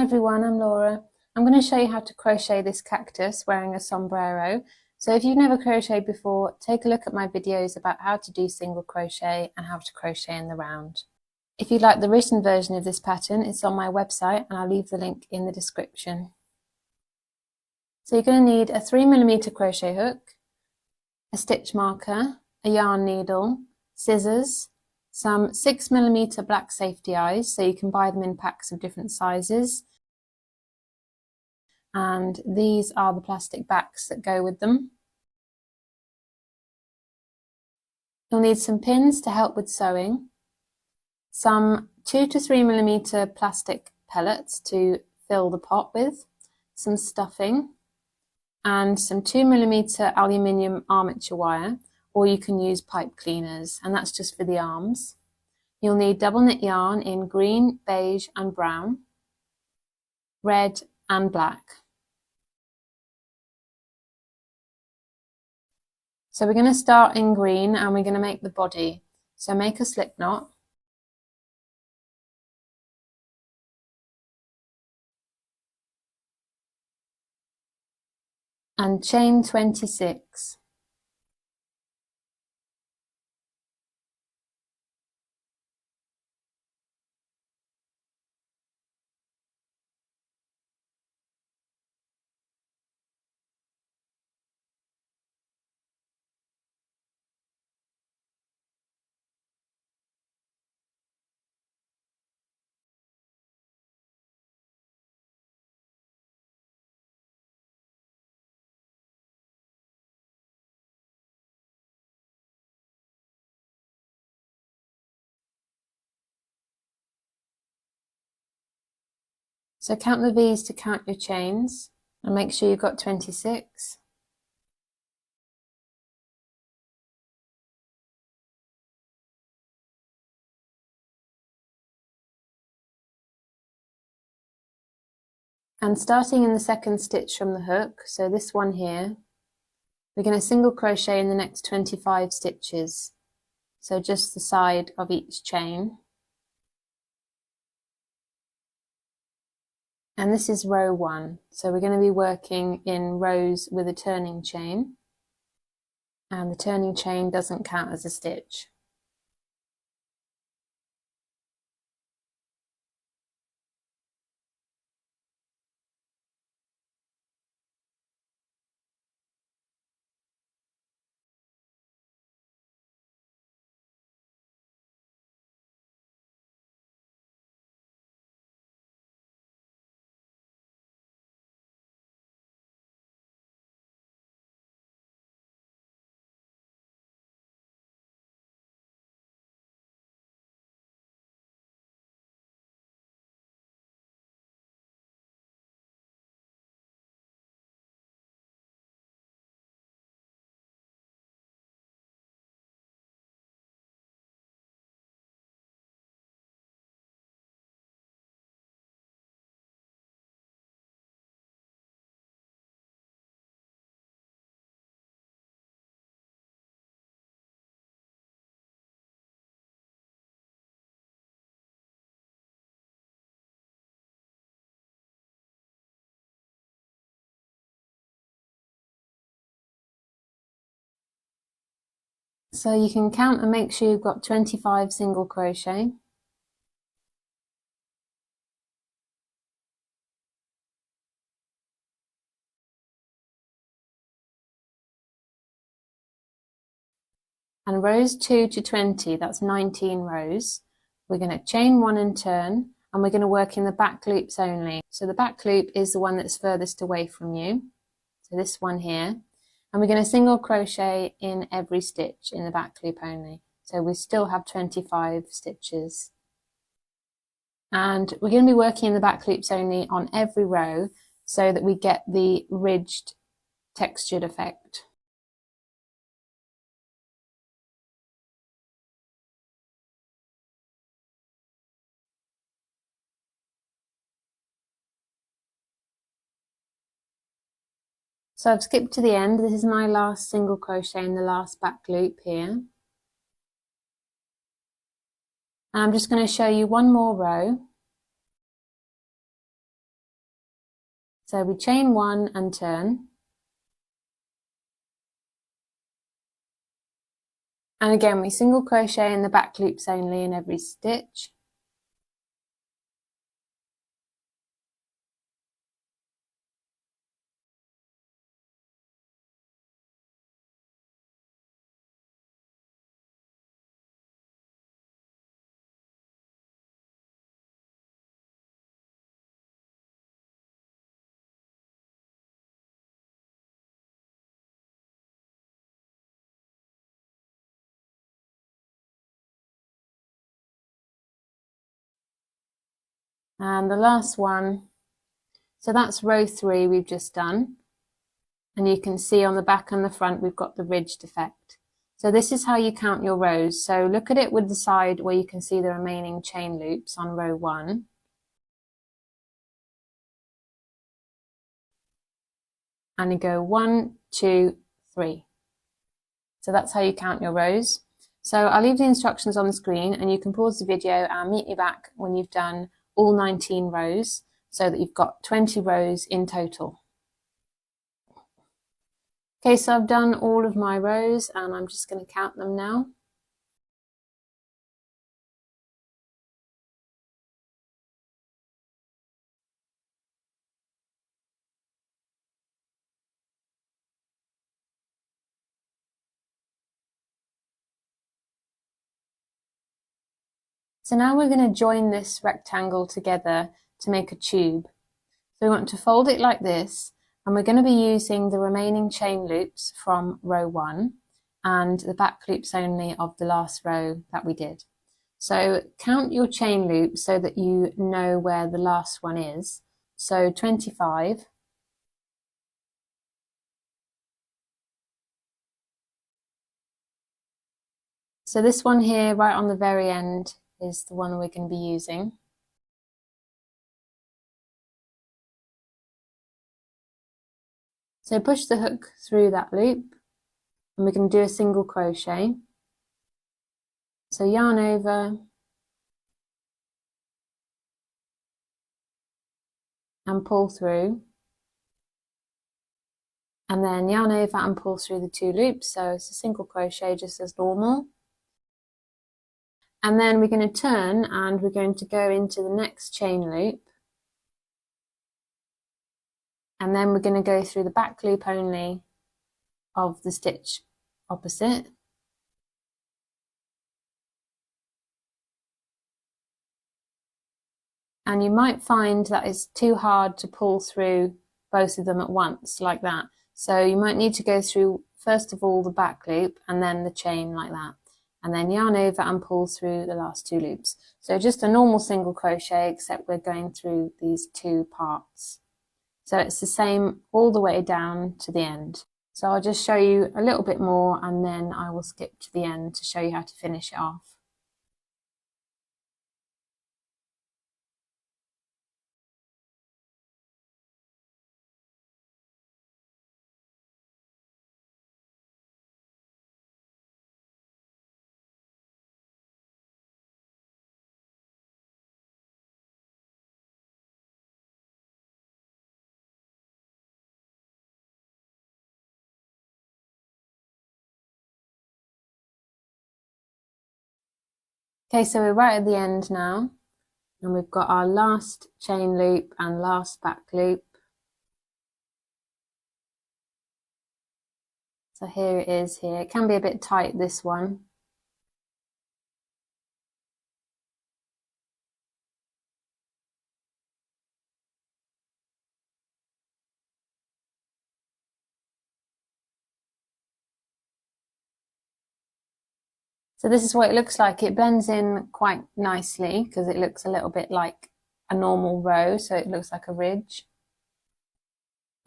everyone, I'm Laura. I'm going to show you how to crochet this cactus wearing a sombrero. So if you've never crocheted before, take a look at my videos about how to do single crochet and how to crochet in the round. If you'd like the written version of this pattern, it's on my website and I'll leave the link in the description. So you're going to need a 3mm crochet hook, a stitch marker, a yarn needle, scissors, some 6mm black safety eyes, so you can buy them in packs of different sizes. And these are the plastic backs that go with them. You'll need some pins to help with sewing, some 2 to 3mm plastic pellets to fill the pot with, some stuffing, and some 2mm aluminium armature wire, or you can use pipe cleaners, and that's just for the arms. You'll need double knit yarn in green, beige and brown, red and black. So we're going to start in green and we're going to make the body. So make a slip knot. And chain 26. So count the V's to count your chains and make sure you've got 26. And starting in the second stitch from the hook, so this one here, we're going to single crochet in the next 25 stitches. So just the side of each chain. And this is row 1, so we're going to be working in rows with a turning chain, and the turning chain doesn't count as a stitch. So you can count and make sure you've got 25 single crochet. And rows 2 to 20, that's 19 rows. We're going to chain 1 and turn, and we're going to work in the back loops only. So the back loop is the one that's furthest away from you. So this one here. And we're going to single crochet in every stitch in the back loop only. So we still have 25 stitches. And we're going to be working in the back loops only on every row so that we get the ridged textured effect. So I've skipped to the end. This is my last single crochet in the last back loop here. And I'm just going to show you one more row. So we chain 1 and turn. And again, we single crochet in the back loops only in every stitch. And the last one, so that's row 3 we've just done. And you can see on the back and the front we've got the ridged effect. So this is how you count your rows. So look at it with the side where you can see the remaining chain loops on row 1. And you go 1, 2, 3. So that's how you count your rows. So I'll leave the instructions on the screen and you can pause the video and meet me back when you've done all 19 rows so that you've got 20 rows in total. Okay, so I've done all of my rows and I'm just going to count them now. So now we're going to join this rectangle together to make a tube. So we want to fold it like this, and we're going to be using the remaining chain loops from row 1 and the back loops only of the last row that we did. So count your chain loops so that you know where the last one is. So 25. So this one here right on the very end is the one we're going to be using. So push the hook through that loop and we're going to do a single crochet. So yarn over and pull through, and then yarn over and pull through the 2 loops. So it's a single crochet just as normal. And then we're going to turn and we're going to go into the next chain loop. And then we're going to go through the back loop only of the stitch opposite. And you might find that it's too hard to pull through both of them at once like that. So you might need to go through first of all the back loop and then the chain like that. And then yarn over and pull through the last 2 loops. So just a normal single crochet, except we're going through these 2 parts. So it's the same all the way down to the end. So I'll just show you a little bit more and then I will skip to the end to show you how to finish it off. Okay, so we're right at the end now, and we've got our last chain loop and last back loop. So here it is here. It can be a bit tight, this one. So this is what it looks like. It blends in quite nicely because it looks a little bit like a normal row, so it looks like a ridge.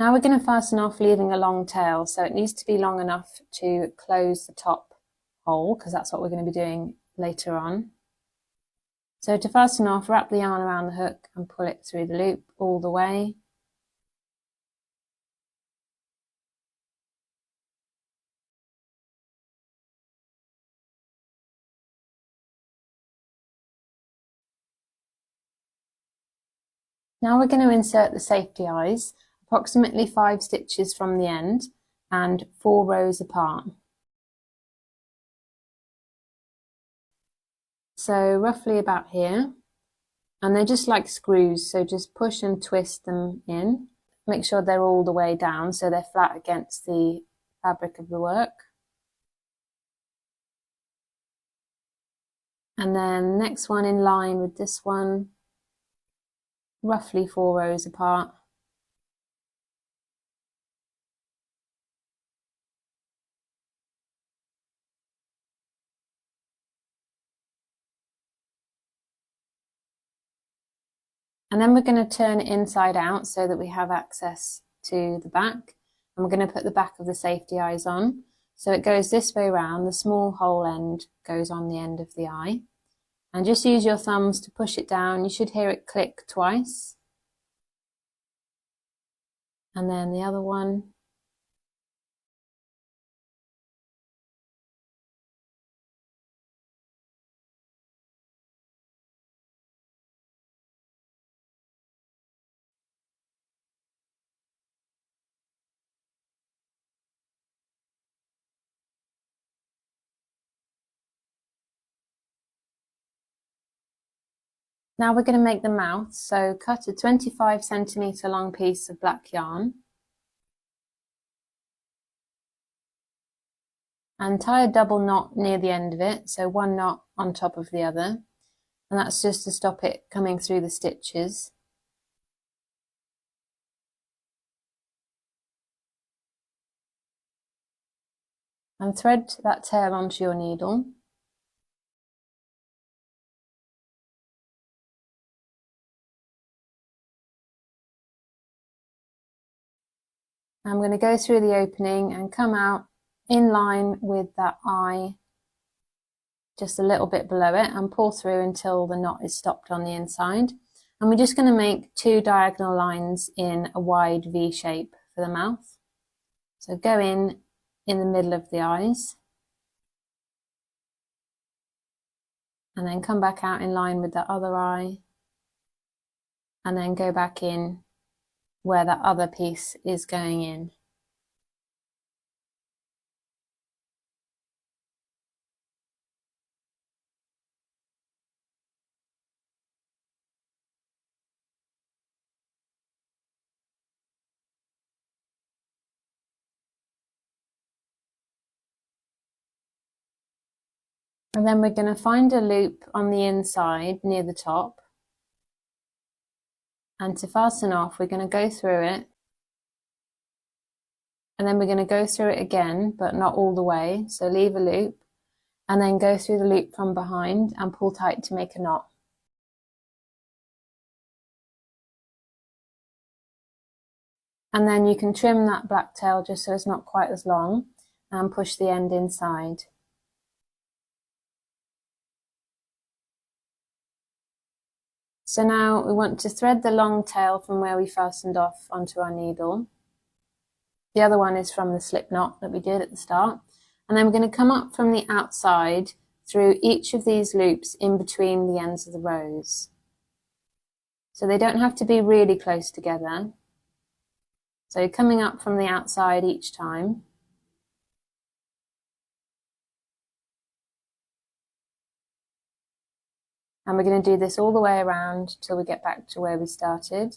Now we're going to fasten off leaving a long tail, so it needs to be long enough to close the top hole because that's what we're going to be doing later on. So to fasten off, wrap the yarn around the hook and pull it through the loop all the way. Now we're going to insert the safety eyes, approximately 5 stitches from the end and 4 rows apart. So roughly about here, and they're just like screws, so just push and twist them in. Make sure they're all the way down so they're flat against the fabric of the work. And then the next one in line with this one, roughly 4 rows apart. And then we're going to turn it inside out so that we have access to the back. And we're going to put the back of the safety eyes on. So it goes this way around, the small hole end goes on the end of the eye. And just use your thumbs to push it down. You should hear it click twice. And then the other one. Now we're going to make the mouth, so cut a 25cm long piece of black yarn and tie a double knot near the end of it, so one knot on top of the other, and that's just to stop it coming through the stitches. And thread that tail onto your needle. I'm going to go through the opening and come out in line with that eye, just a little bit below it, and pull through until the knot is stopped on the inside. And we're just going to make 2 diagonal lines in a wide V shape for the mouth. So go in the middle of the eyes, and then come back out in line with that other eye, and then go back in where that other piece is going in. And then we're going to find a loop on the inside near the top, and to fasten off we're going to go through it, and then we're going to go through it again but not all the way, so leave a loop and then go through the loop from behind and pull tight to make a knot. And then you can trim that black tail just so it's not quite as long and push the end inside. So now we want to thread the long tail from where we fastened off onto our needle. The other one is from the slip knot that we did at the start. And then we're going to come up from the outside through each of these loops in between the ends of the rows. So they don't have to be really close together. So you're coming up from the outside each time. And we're going to do this all the way around till we get back to where we started.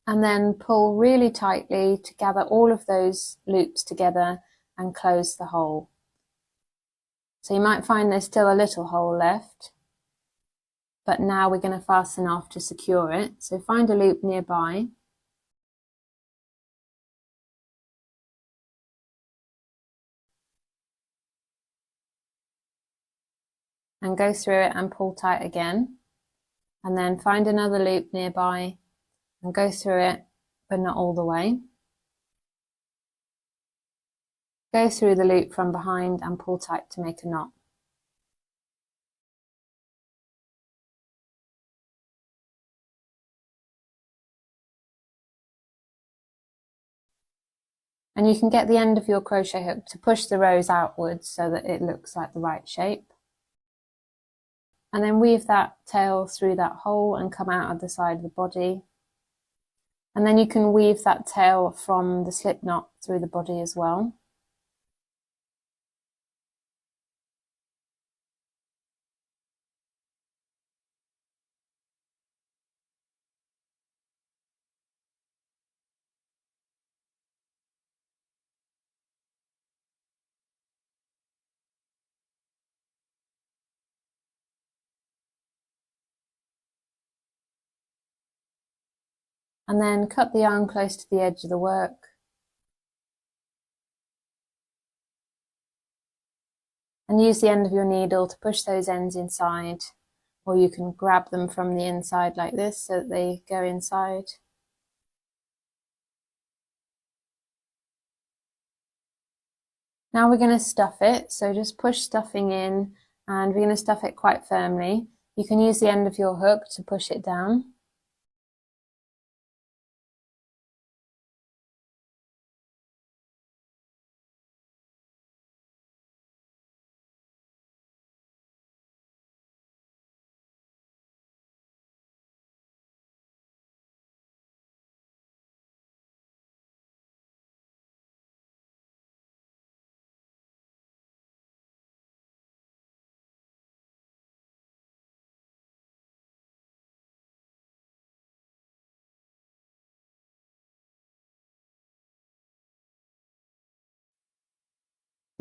And then pull really tightly to gather all of those loops together and close the hole. So you might find there's still a little hole left, but now we're going to fasten off to secure it. So find a loop nearby and go through it and pull tight again, and then find another loop nearby and go through it, but not all the way. Go through the loop from behind and pull tight to make a knot. And you can get the end of your crochet hook to push the rows outwards so that it looks like the right shape. And then weave that tail through that hole and come out of the side of the body. And then you can weave that tail from the slip knot through the body as well. And then cut the yarn close to the edge of the work. And use the end of your needle to push those ends inside, or you can grab them from the inside like this so that they go inside. Now we're going to stuff it, so just push stuffing in, and we're going to stuff it quite firmly. You can use the end of your hook to push it down.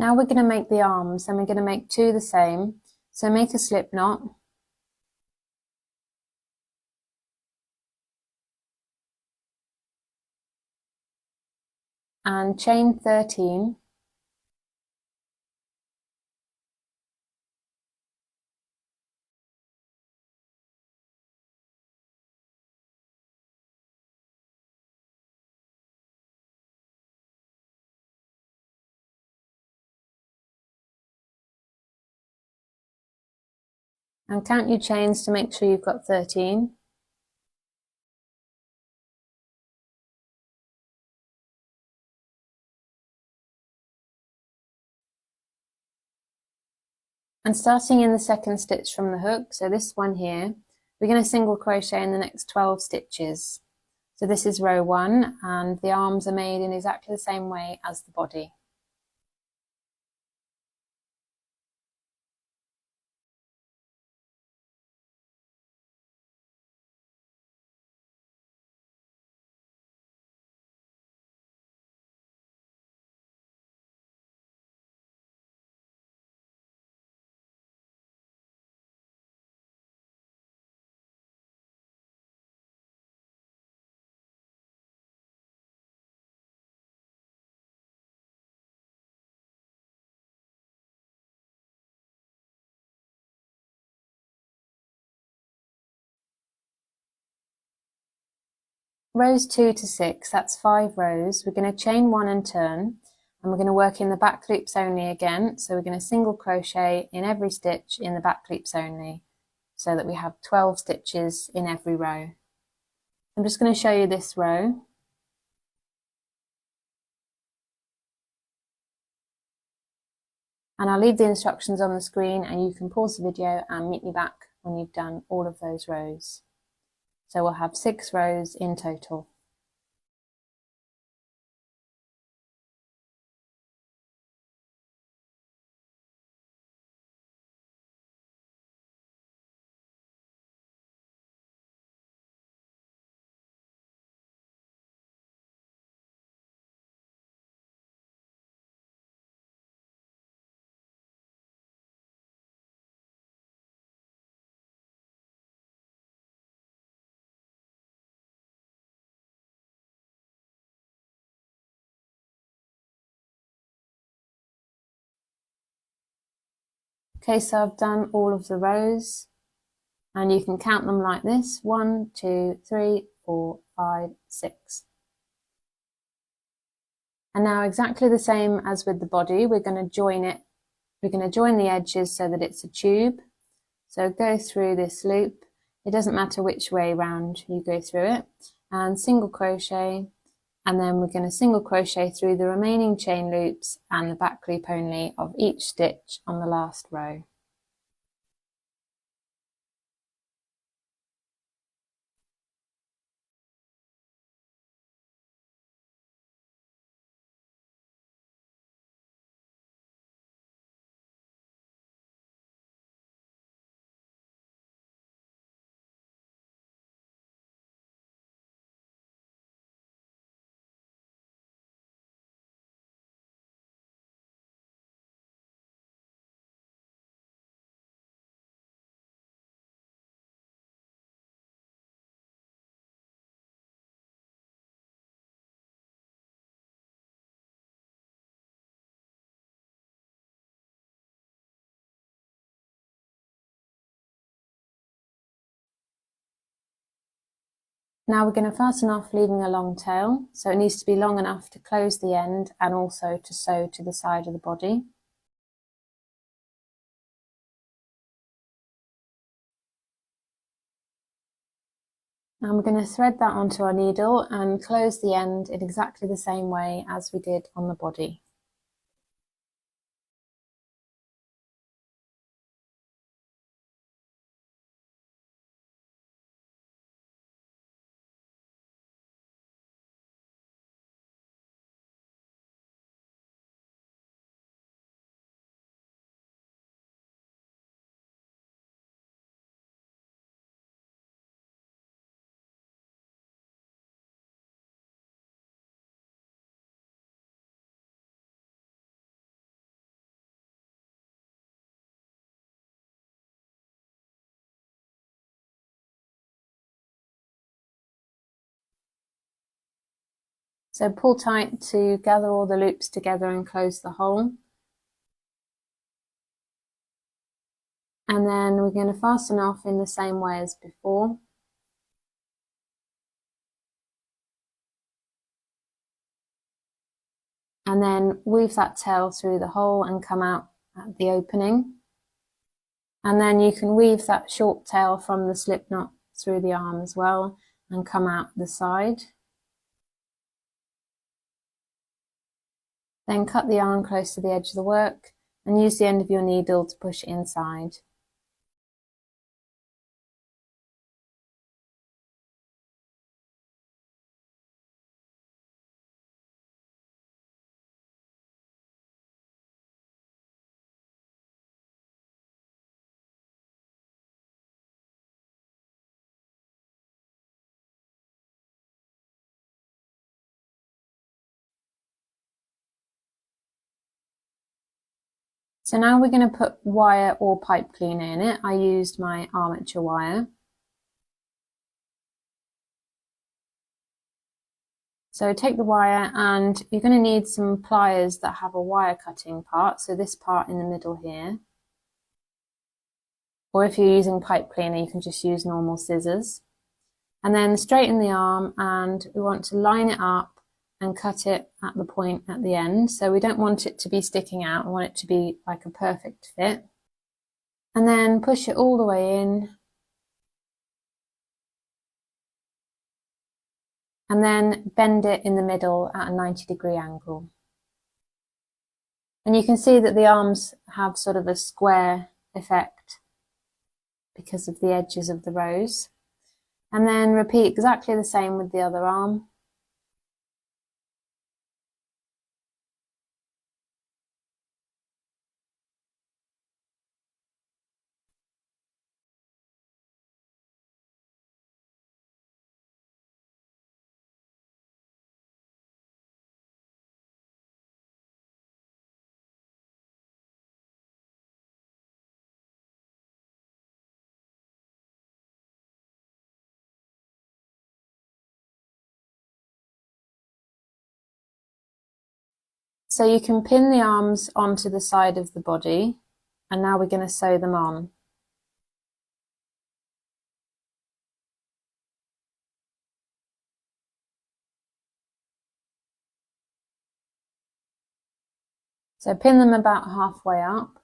Now we're going to make the arms, and we're going to make two the same. So make a slip knot. And chain 13. And count your chains to make sure you've got 13. And starting in the second stitch from the hook, so this one here, we're going to single crochet in the next 12 stitches. So this is row 1, and the arms are made in exactly the same way as the body. Rows 2 to 6, that's 5 rows. We're going to chain 1 and turn, and we're going to work in the back loops only again. So we're going to single crochet in every stitch in the back loops only, so that we have 12 stitches in every row. I'm just going to show you this row. And I'll leave the instructions on the screen, and you can pause the video and meet me back when you've done all of those rows. So we'll have 6 rows in total. Okay, so I've done all of the rows, and you can count them like this: 1, 2, 3, 4, 5, 6. And now exactly the same as with the body, we're going to join it. We're going to join the edges so that it's a tube. So go through this loop. It doesn't matter which way round you go through it, and single crochet, and then we're going to single crochet through the remaining chain loops and the back loop only of each stitch on the last row. Now we're going to fasten off, leaving a long tail, so it needs to be long enough to close the end and also to sew to the side of the body. And we're going to thread that onto our needle and close the end in exactly the same way as we did on the body. So pull tight to gather all the loops together and close the hole. And then we're going to fasten off in the same way as before. And then weave that tail through the hole and come out at the opening. And then you can weave that short tail from the slip knot through the arm as well and come out the side. Then cut the yarn close to the edge of the work and use the end of your needle to push it inside. So now we're going to put wire or pipe cleaner in it. I used my armature wire. So take the wire, and you're going to need some pliers that have a wire cutting part, so this part in the middle here. Or if you're using pipe cleaner, you can just use normal scissors. And then straighten the arm, and we want to line it up and cut it at the point at the end. So we don't want it to be sticking out, we want it to be like a perfect fit. And then push it all the way in. And then bend it in the middle at a 90-degree angle. And you can see that the arms have sort of a square effect because of the edges of the rows. And then repeat exactly the same with the other arm. So you can pin the arms onto the side of the body, and now we're going to sew them on. So pin them about halfway up.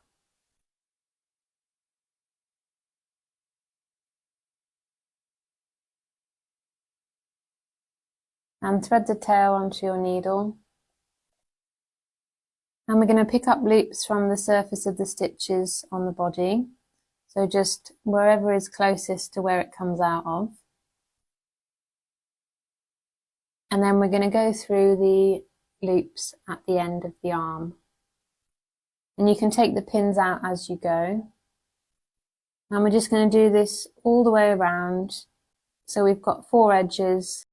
And thread the tail onto your needle. And we're going to pick up loops from the surface of the stitches on the body. So just wherever is closest to where it comes out of. And then we're going to go through the loops at the end of the arm. And you can take the pins out as you go. And we're just going to do this all the way around. So we've got 4 edges.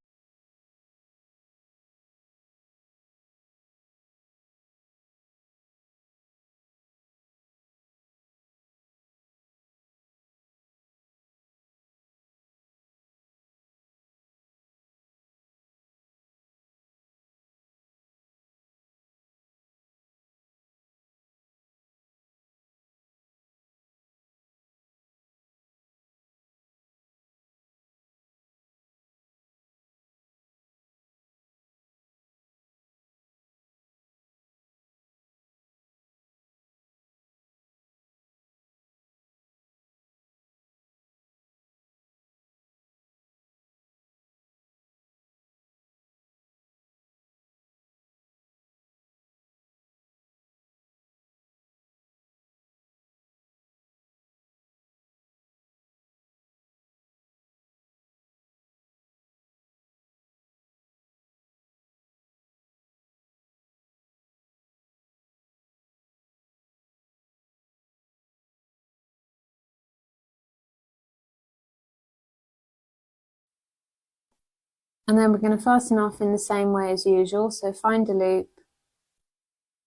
And then we're going to fasten off in the same way as usual. So find a loop,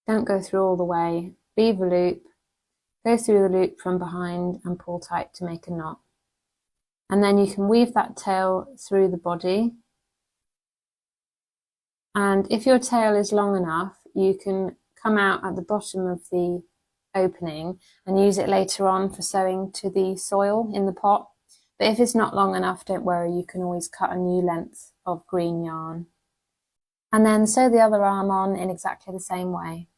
don't go through all the way, leave a loop, go through the loop from behind and pull tight to make a knot. And then you can weave that tail through the body. And if your tail is long enough, you can come out at the bottom of the opening and use it later on for sewing to the soil in the pot. But if it's not long enough, don't worry, you can always cut a new length of green yarn. And then sew the other arm on in exactly the same way.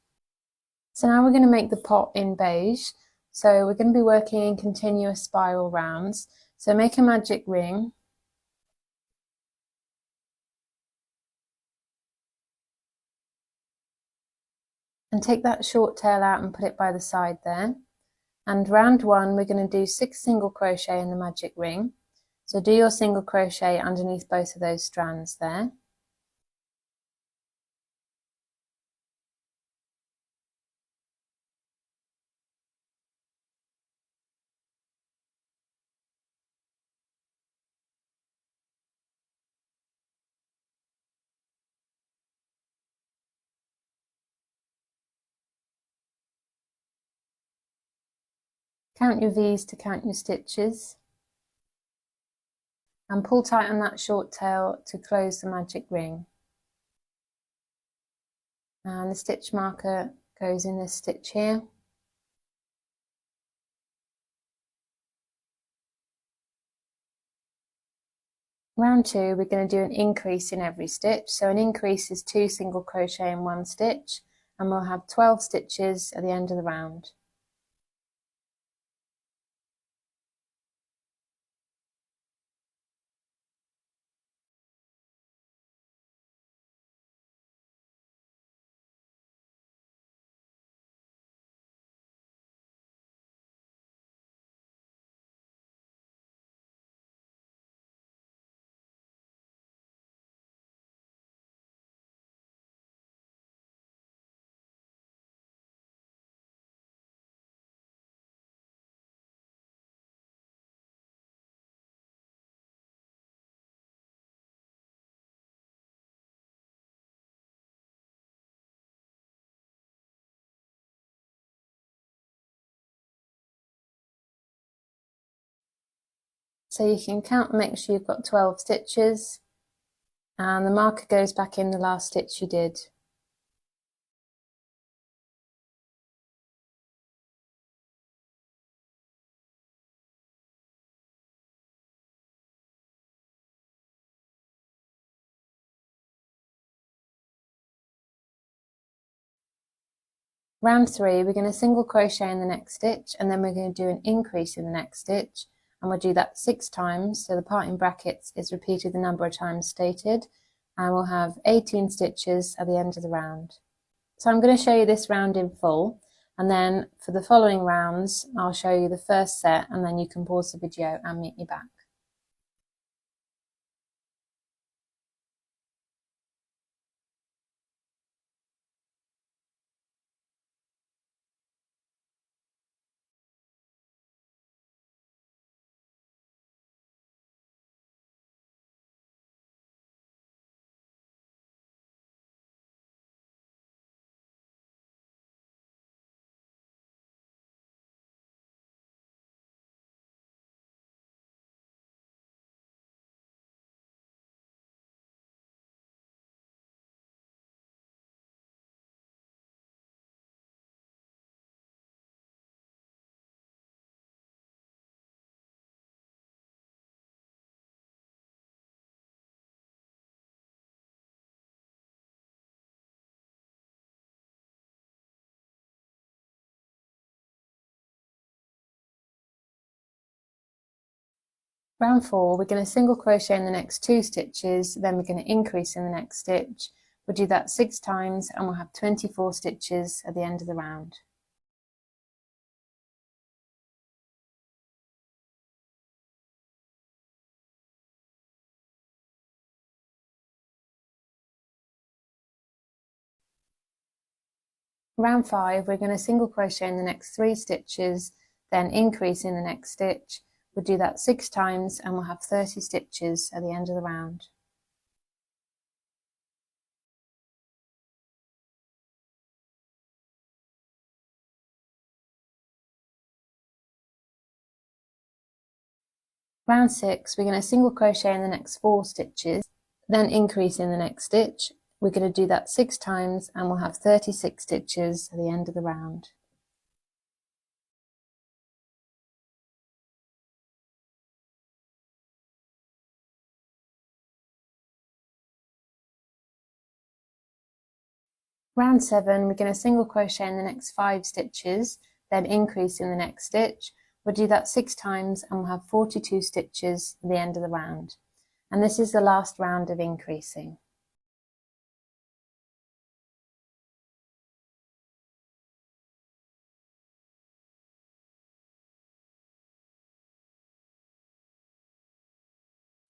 So now we're going to make the pot in beige. So we're going to be working in continuous spiral rounds. So make a magic ring. And take that short tail out and put it by the side there. And round 1, we're going to do 6 single crochet in the magic ring. So do your single crochet underneath both of those strands there. Count your V's to count your stitches. And pull tight on that short tail to close the magic ring. And the stitch marker goes in this stitch here. Round 2, we're going to do an increase in every stitch. So an increase is 2 single crochet in 1 stitch, and we'll have 12 stitches at the end of the round. So you can count and make sure you've got 12 stitches, and the marker goes back in the last stitch you did. Round 3, we're going to single crochet in the next stitch, and then we're going to do an increase in the next stitch, and we'll do that 6 times, so the part in brackets is repeated the number of times stated, and we'll have 18 stitches at the end of the round. So I'm going to show you this round in full, and then for the following rounds I'll show you the first set, and then you can pause the video and meet me back. Round 4, we're going to single crochet in the next 2 stitches, then we're going to increase in the next stitch. We'll do that 6 times, and we'll have 24 stitches at the end of the round. Round 5, we're going to single crochet in the next 3 stitches, then increase in the next stitch. We'll do that 6 times, and we'll have 30 stitches at the end of the round. Round 6, we're going to single crochet in the next 4 stitches, then increase in the next stitch. We're going to do that 6 times, and we'll have 36 stitches at the end of the round. Round 7, we're going to single crochet in the next 5 stitches, then increase in the next stitch. We'll do that 6 times, and we'll have 42 stitches at the end of the round. And this is the last round of increasing.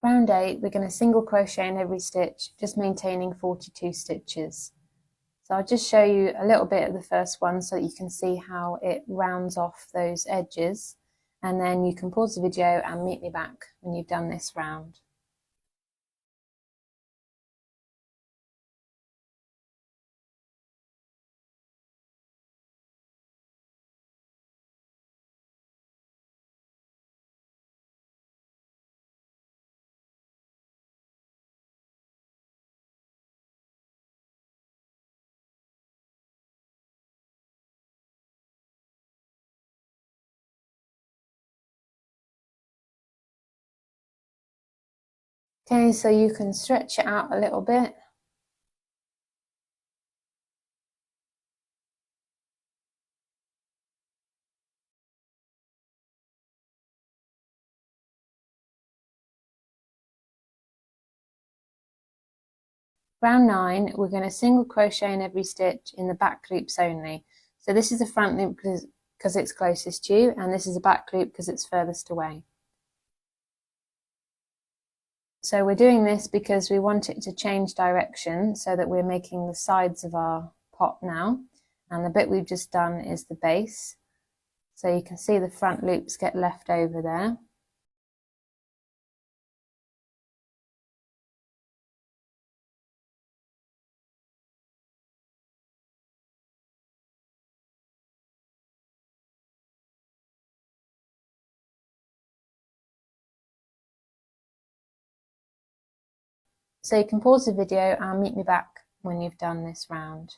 Round 8, we're going to single crochet in every stitch, just maintaining 42 stitches. So I'll just show you a little bit of the first one so that you can see how it rounds off those edges, and then you can pause the video and meet me back when you've done this round. Okay, so you can stretch it out a little bit. Round 9, we're going to single crochet in every stitch in the back loops only. So this is the front loop because it's closest to you, and this is a back loop because it's furthest away. So we're doing this because we want it to change direction, so that we're making the sides of our pot now, and the bit we've just done is the base. So you can see the front loops get left over there. So you can pause the video and meet me back when you've done this round.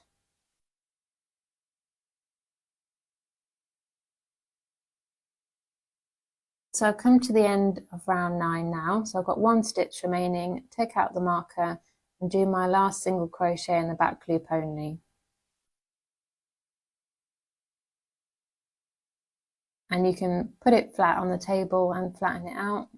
So I've come to the end of round 9 now, so I've got 1 stitch remaining. Take out the marker and do my last single crochet in the back loop only. and you can put it flat on the table and flatten it out.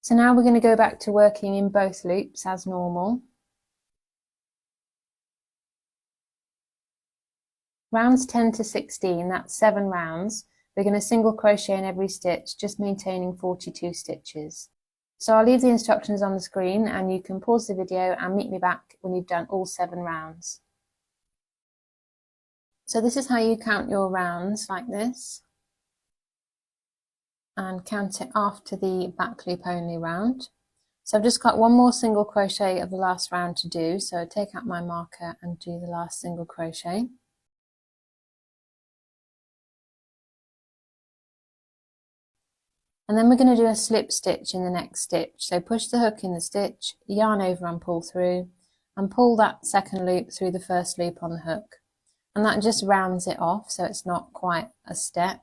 So now we're going to go back to working in both loops as normal. Rounds 10 to 16, that's 7 rounds. We're going to single crochet in every stitch, just maintaining 42 stitches. So I'll leave the instructions on the screen and you can pause the video and meet me back when you've done all 7 rounds. So this is how you count your rounds, like this. And count it after the back loop only round. So I've just got one more single crochet of the last round to do, so take out my marker and do the last single crochet. And then we're going to do a slip stitch in the next stitch. So push the hook in the stitch, yarn over and pull through, and pull that second loop through the first loop on the hook. And that just rounds it off, so it's not quite a step.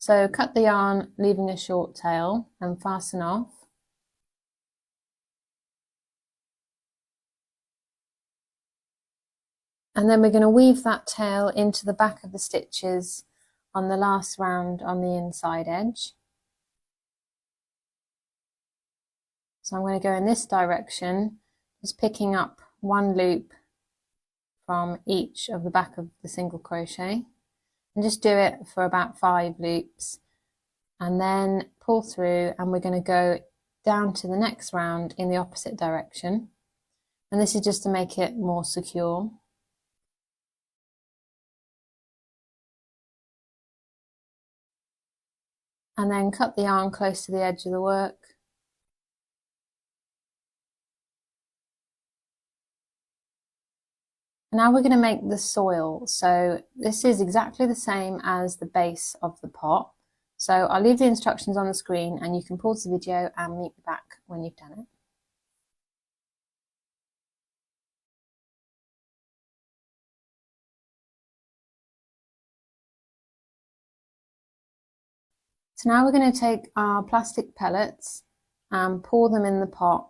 So cut the yarn, leaving a short tail, and fasten off. And then we're going to weave that tail into the back of the stitches on the last round on the inside edge. So I'm going to go in this direction, just picking up one loop from each of the back of the single crochet, and just do it for about 5 loops, and then pull through, and we're going to go down to the next round in the opposite direction, and this is just to make it more secure. And then cut the yarn close to the edge of the work. Now we're going to make the soil. So this is exactly the same as the base of the pot. So I'll leave the instructions on the screen and you can pause the video and meet me back when you've done it. So now we're going to take our plastic pellets and pour them in the pot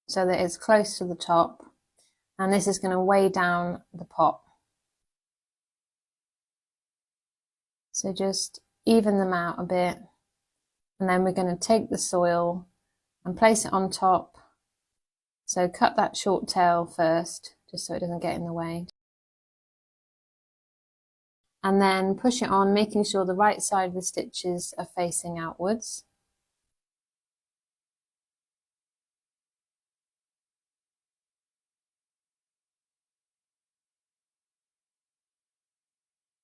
so that it's close to the top, and this is going to weigh down the pot. So just even them out a bit, and then we're going to take the soil and place it on top. So cut that short tail first, just so it doesn't get in the way. And then push it on, making sure the right side of the stitches are facing outwards.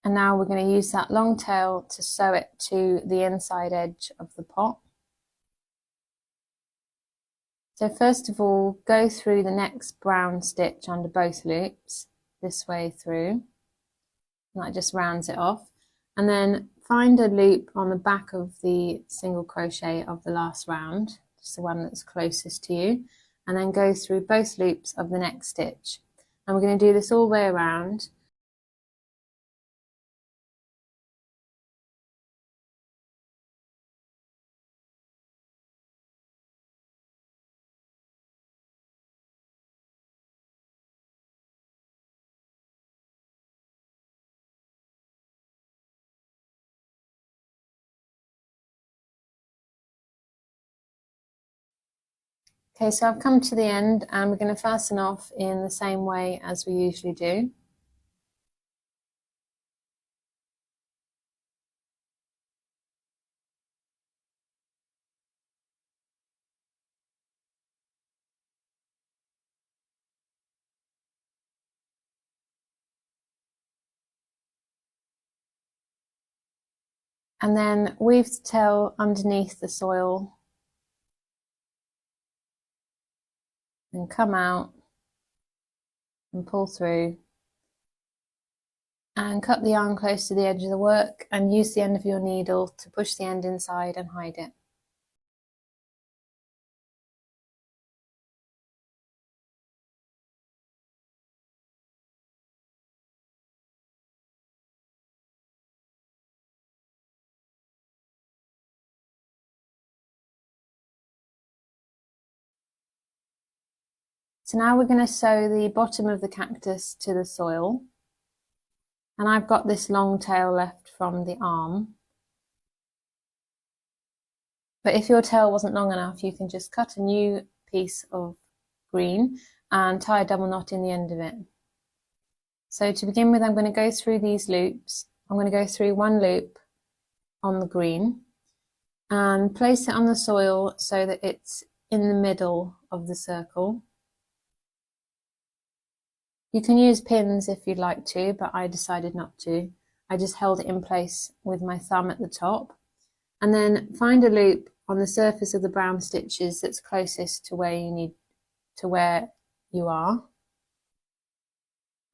And now we're going to use that long tail to sew it to the inside edge of the pot. So first of all, go through the next brown stitch under both loops, this way through. And that just rounds it off. And then find a loop on the back of the single crochet of the last round, just the one that's closest to you, and then go through both loops of the next stitch. And we're going to do this all the way around. Okay, so I've come to the end and we're going to fasten off in the same way as we usually do. And then weave the tail underneath the soil and come out and pull through and cut the yarn close to the edge of the work and use the end of your needle to push the end inside and hide it. So now we're going to sew the bottom of the cactus to the soil. And I've got this long tail left from the arm. But if your tail wasn't long enough, you can just cut a new piece of green and tie a double knot in the end of it. So to begin with, I'm going to go through these loops. I'm going to go through one loop on the green and place it on the soil so that it's in the middle of the circle. You can use pins if you'd like to, but I decided not to. I just held it in place with my thumb at the top. And then find a loop on the surface of the brown stitches that's closest to where you are.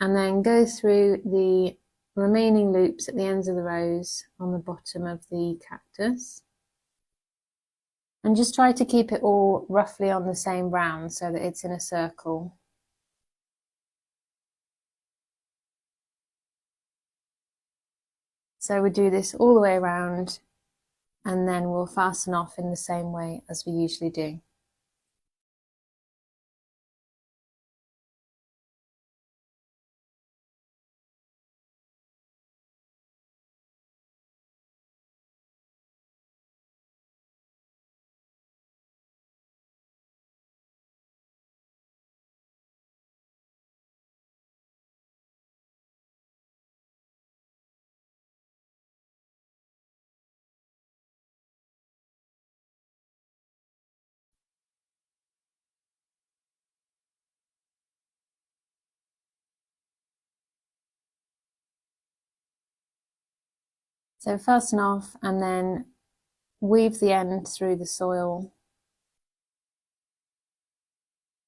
And then go through the remaining loops at the ends of the rows on the bottom of the cactus. And just try to keep it all roughly on the same round so that it's in a circle. So we do this all the way around, and then we'll fasten off in the same way as we usually do. So fasten off and then weave the end through the soil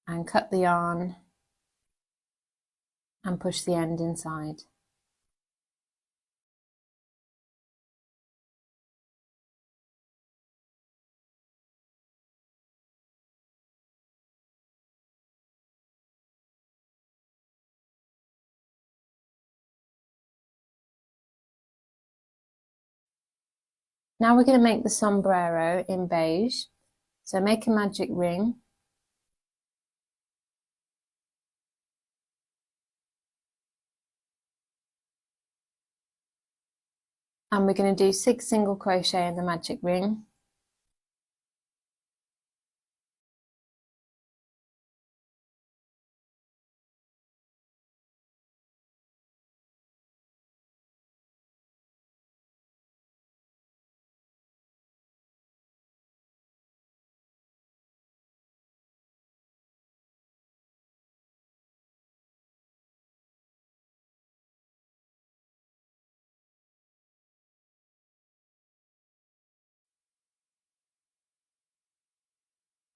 and cut the yarn and push the end inside. Now we're going to make the sombrero in beige. So make a magic ring. And we're going to do 6 single crochet in the magic ring.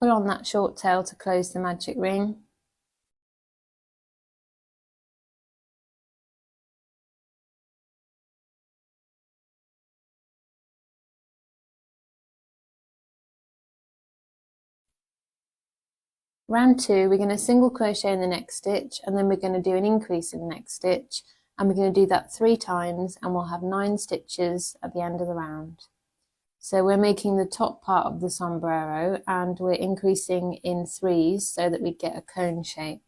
Put on that short tail to close the magic ring. Round 2, we're going to single crochet in the next stitch, and then we're going to do an increase in the next stitch, and we're going to do that 3 times, and we'll have 9 stitches at the end of the round. So we're making the top part of the sombrero, and we're increasing in 3s so that we get a cone shape.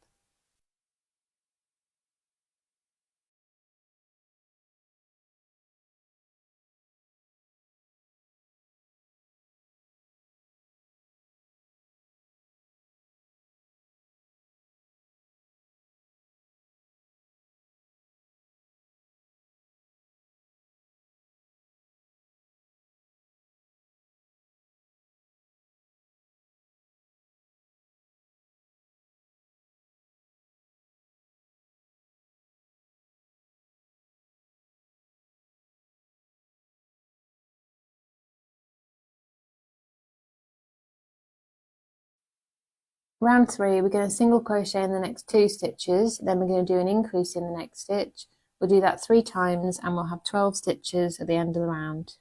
Round 3, we're going to single crochet in the next 2 stitches, then we're going to do an increase in the next stitch. We'll do that 3 times and we'll have 12 stitches at the end of the round.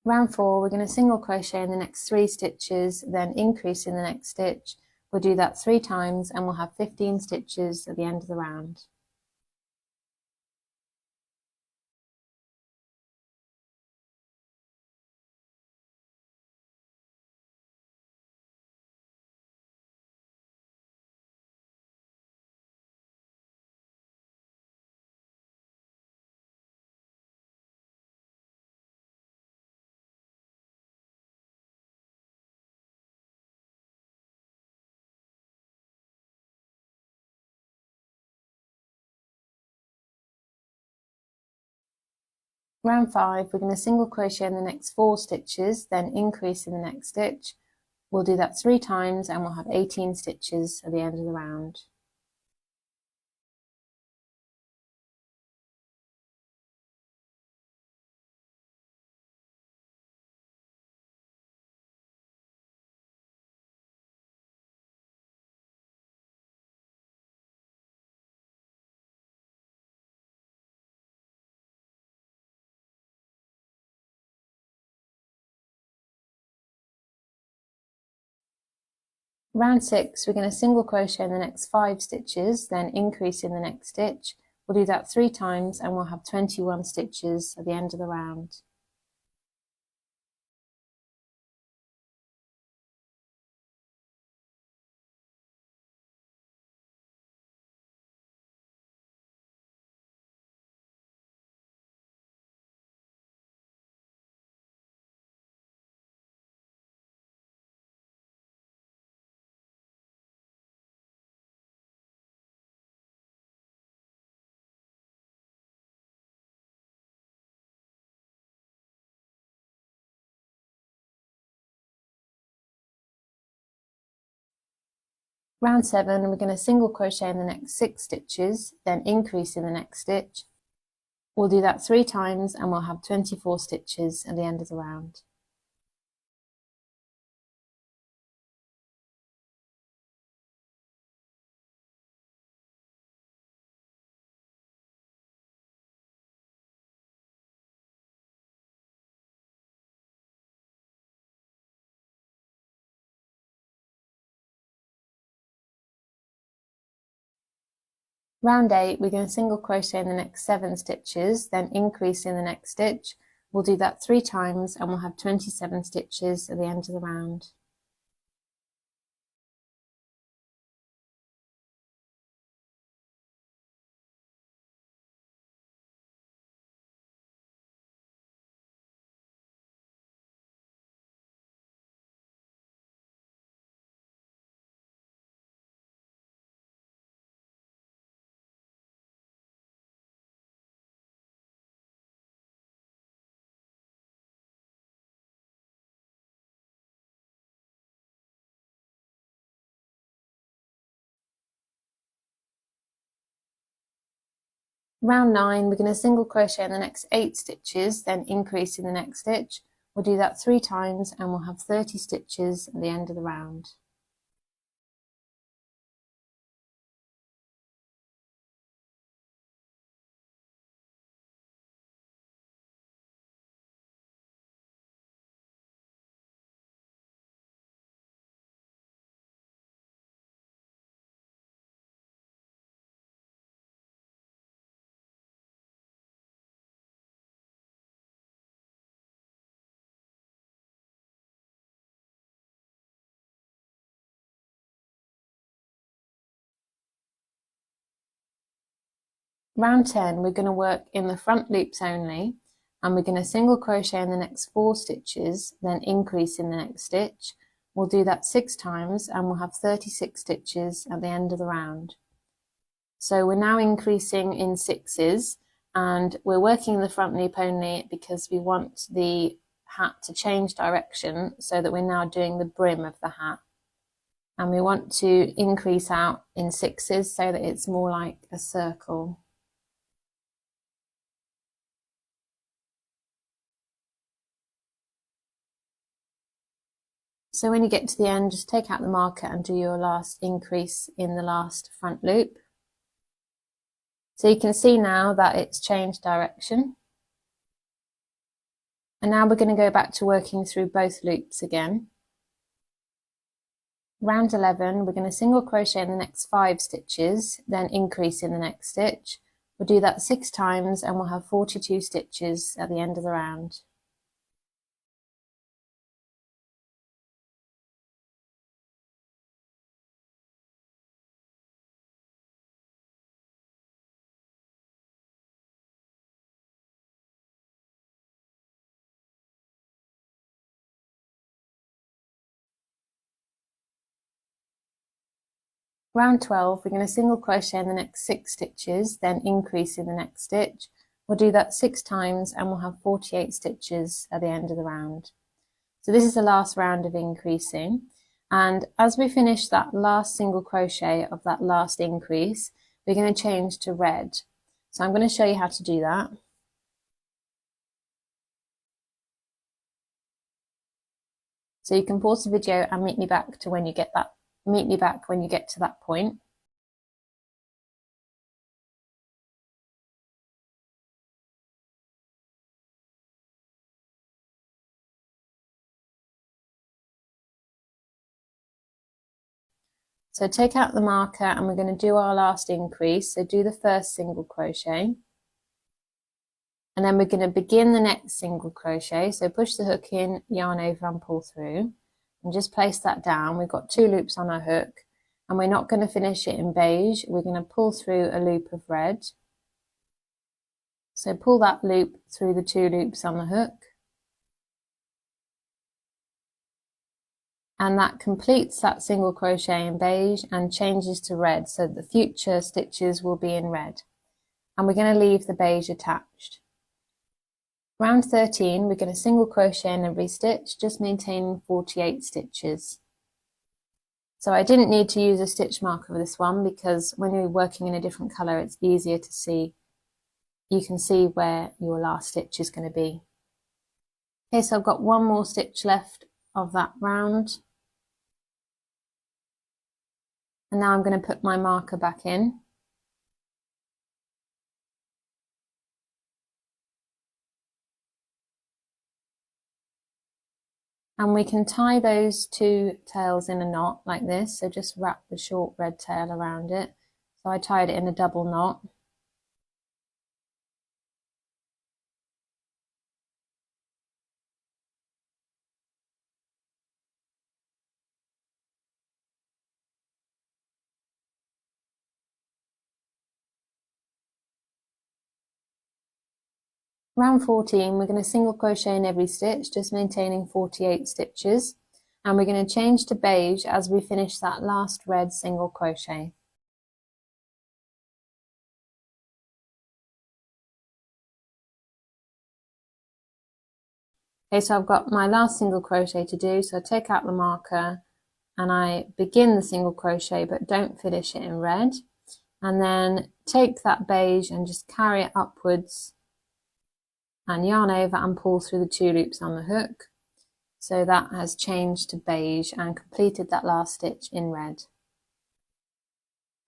Round 4, we're going to single crochet in the next 3 stitches, then increase in the next stitch. We'll do that 3 times and we'll have 15 stitches at the end of the round. Round 5, we're going to single crochet in the next 4 stitches, then increase in the next stitch. We'll do that 3 times and we'll have 18 stitches at the end of the round. Round 6, we're going to single crochet in the next 5 stitches, then increase in the next stitch. We'll do that 3 times and we'll have 21 stitches at the end of the round. Round 7, we're going to single crochet in the next 6 stitches, then increase in the next stitch. We'll do that 3 times and we'll have 24 stitches at the end of the round. Round 8, we're going to single crochet in the next 7 stitches, then increase in the next stitch. We'll do that 3 times and we'll have 27 stitches at the end of the round. Round 9, we're going to single crochet in the next 8 stitches, then increase in the next stitch. We'll do that 3 times and we'll have 30 stitches at the end of the round. Round 10, we're going to work in the front loops only, and we're going to single crochet in the next 4 stitches, then increase in the next stitch. We'll do that 6 times and we'll have 36 stitches at the end of the round. So we're now increasing in 6s and we're working in the front loop only because we want the hat to change direction so that we're now doing the brim of the hat. And we want to increase out in 6s so that it's more like a circle. So when you get to the end, just take out the marker and do your last increase in the last front loop. So you can see now that it's changed direction. And now we're going to go back to working through both loops again. Round 11, we're going to single crochet in the next 5 stitches, then increase in the next stitch. We'll do that 6 times and we'll have 42 stitches at the end of the round. Round 12, we're going to single crochet in the next 6 stitches, then increase in the next stitch. We'll do that 6 times and we'll have 48 stitches at the end of the round. So this is the last round of increasing, and as we finish that last single crochet of that last increase, we're going to change to red. So I'm going to show you how to do that. So you can pause the video and meet me back when you get to that point. So take out the marker and we're going to do our last increase. So do the first single crochet. And then we're going to begin the next single crochet. So push the hook in, yarn over and pull through. And just place that down. We've got 2 loops on our hook. And we're not going to finish it in beige. We're going to pull through a loop of red. So pull that loop through the 2 loops on the hook. And that completes that single crochet in beige and changes to red, so the future stitches will be in red. And we're going to leave the beige attached. Round 13, we're going to single crochet in every stitch, just maintaining 48 stitches. So I didn't need to use a stitch marker for this one because when you're working in a different colour, it's easier to see. You can see where your last stitch is going to be. Okay, so I've got 1 more stitch left of that round. And now I'm going to put my marker back in. And we can tie those 2 tails in a knot like this. So just wrap the short red tail around it. So I tied it in a double knot. Round 14, we're going to single crochet in every stitch, just maintaining 48 stitches. And we're going to change to beige as we finish that last red single crochet. Okay, so I've got my last single crochet to do, so I take out the marker and I begin the single crochet but don't finish it in red. And then take that beige and just carry it upwards and yarn over and pull through the 2 loops on the hook. So that has changed to beige and completed that last stitch in red.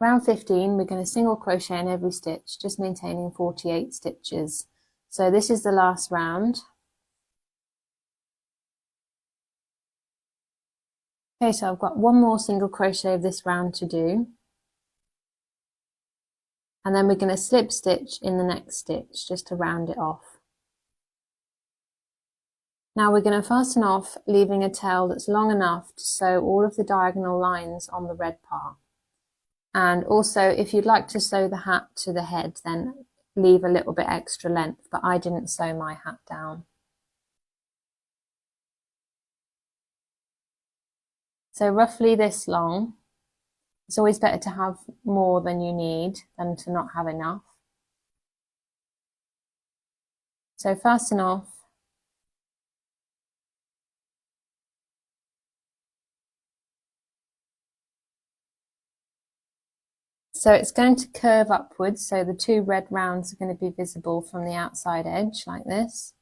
Round 15, we're going to single crochet in every stitch, just maintaining 48 stitches. So this is the last round. Okay, so I've got 1 more single crochet of this round to do. And then we're going to slip stitch in the next stitch just to round it off. Now we're going to fasten off, leaving a tail that's long enough to sew all of the diagonal lines on the red part. And also, if you'd like to sew the hat to the head, then leave a little bit extra length, but I didn't sew my hat down. So roughly this long. It's always better to have more than you need than to not have enough. So fasten off. So it's going to curve upwards, so the 2 red rounds are going to be visible from the outside edge like this.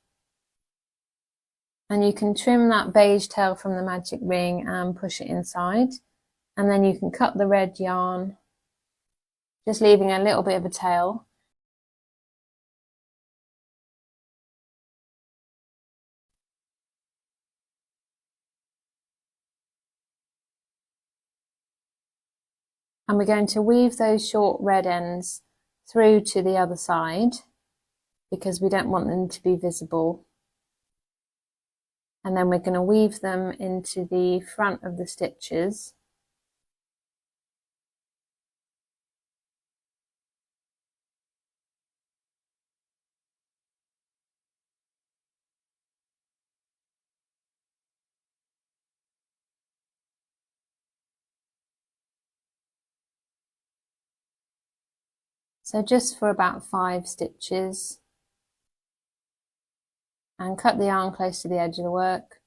And you can trim that beige tail from the magic ring and push it inside. And then you can cut the red yarn, just leaving a little bit of a tail. and we're going to weave those short red ends through to the other side because we don't want them to be visible. And then we're going to weave them into the front of the stitches. So just for about 5 stitches, and cut the yarn close to the edge of the work,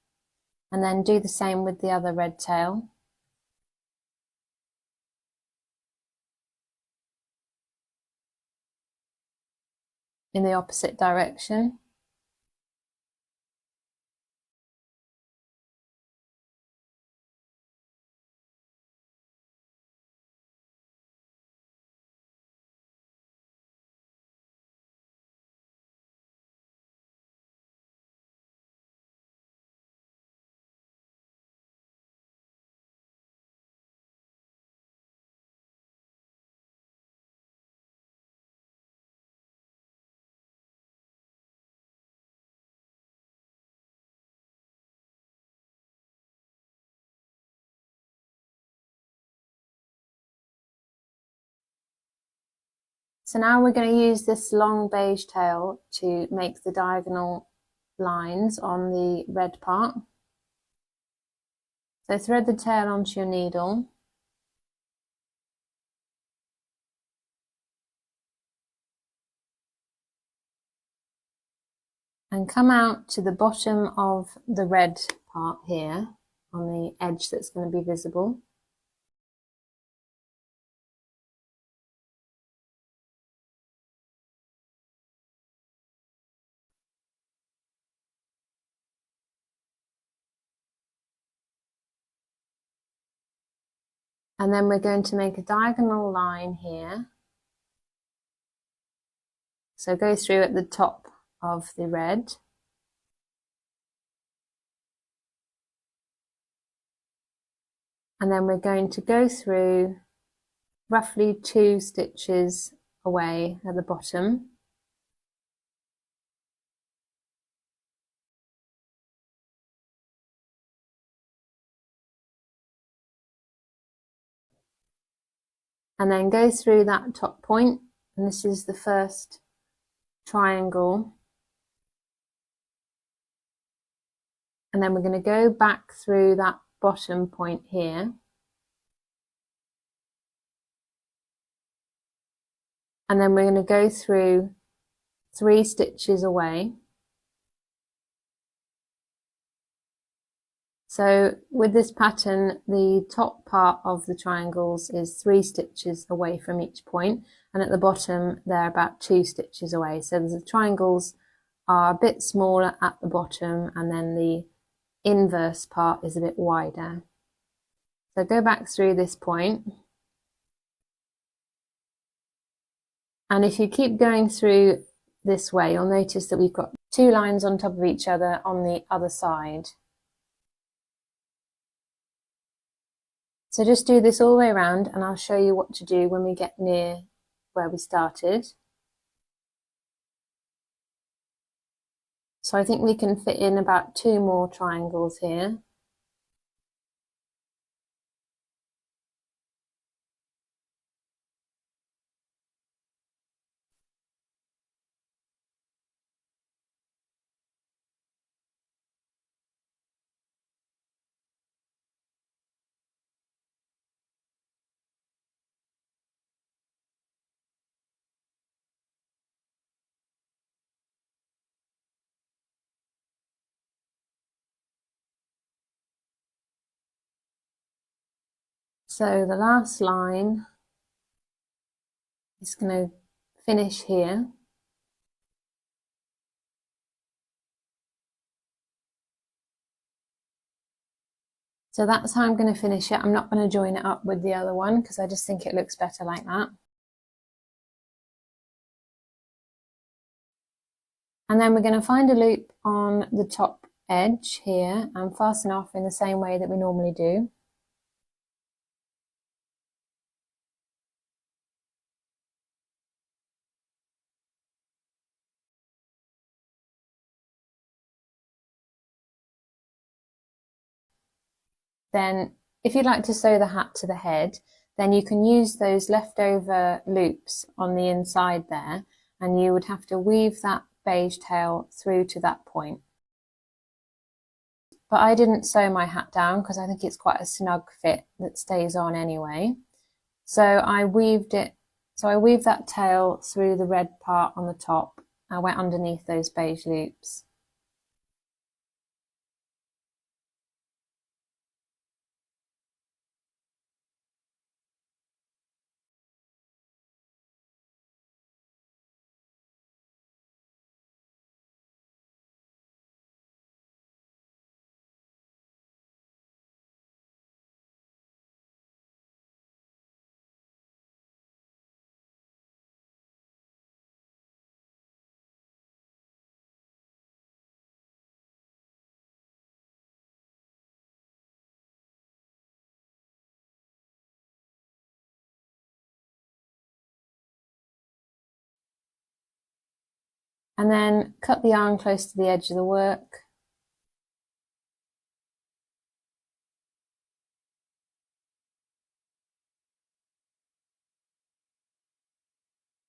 and then do the same with the other red tail. In the opposite direction. So now we're going to use this long beige tail to make the diagonal lines on the red part. So thread the tail onto your needle. And come out to the bottom of the red part here on the edge that's going to be visible. And then we're going to make a diagonal line here. So go through at the top of the red. And then we're going to go through roughly 2 stitches away at the bottom. And then go through that top point, and this is the first triangle. And then we're going to go back through that bottom point here. And then we're going to go through 3 stitches away. So with this pattern, the top part of the triangles is 3 stitches away from each point, and at the bottom they're about 2 stitches away. So the triangles are a bit smaller at the bottom, and then the inverse part is a bit wider. So go back through this point. And if you keep going through this way, you'll notice that we've got 2 lines on top of each other on the other side. So just do this all the way around, and I'll show you what to do when we get near where we started. So I think we can fit in about 2 more triangles here. So the last line is going to finish here. So that's how I'm going to finish it. I'm not going to join it up with the other one because I just think it looks better like that. And then we're going to find a loop on the top edge here and fasten off in the same way that we normally do. then if you'd like to sew the hat to the head, then you can use those leftover loops on the inside there, and you would have to weave that beige tail through to that point. But I didn't sew my hat down because I think it's quite a snug fit that stays on anyway. So I weaved that tail through the red part on the top. I went underneath those beige loops. And then cut the yarn close to the edge of the work.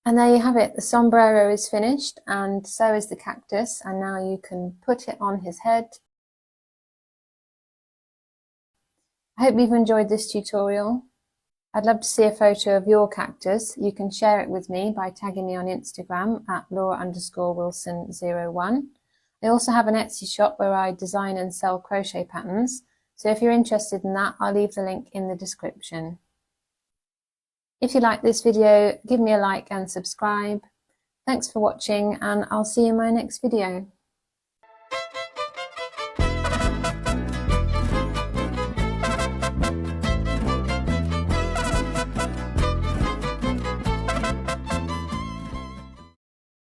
And there you have it, the sombrero is finished, and so is the cactus, and now you can put it on his head. I hope you've enjoyed this tutorial. I'd love to see a photo of your cactus. You can share it with me by tagging me on Instagram at Laura_Wilson01. I also have an Etsy shop where I design and sell crochet patterns, so if you're interested in that, I'll leave the link in the description. If you like this video, give me a like and subscribe. Thanks for watching, and I'll see you in my next video.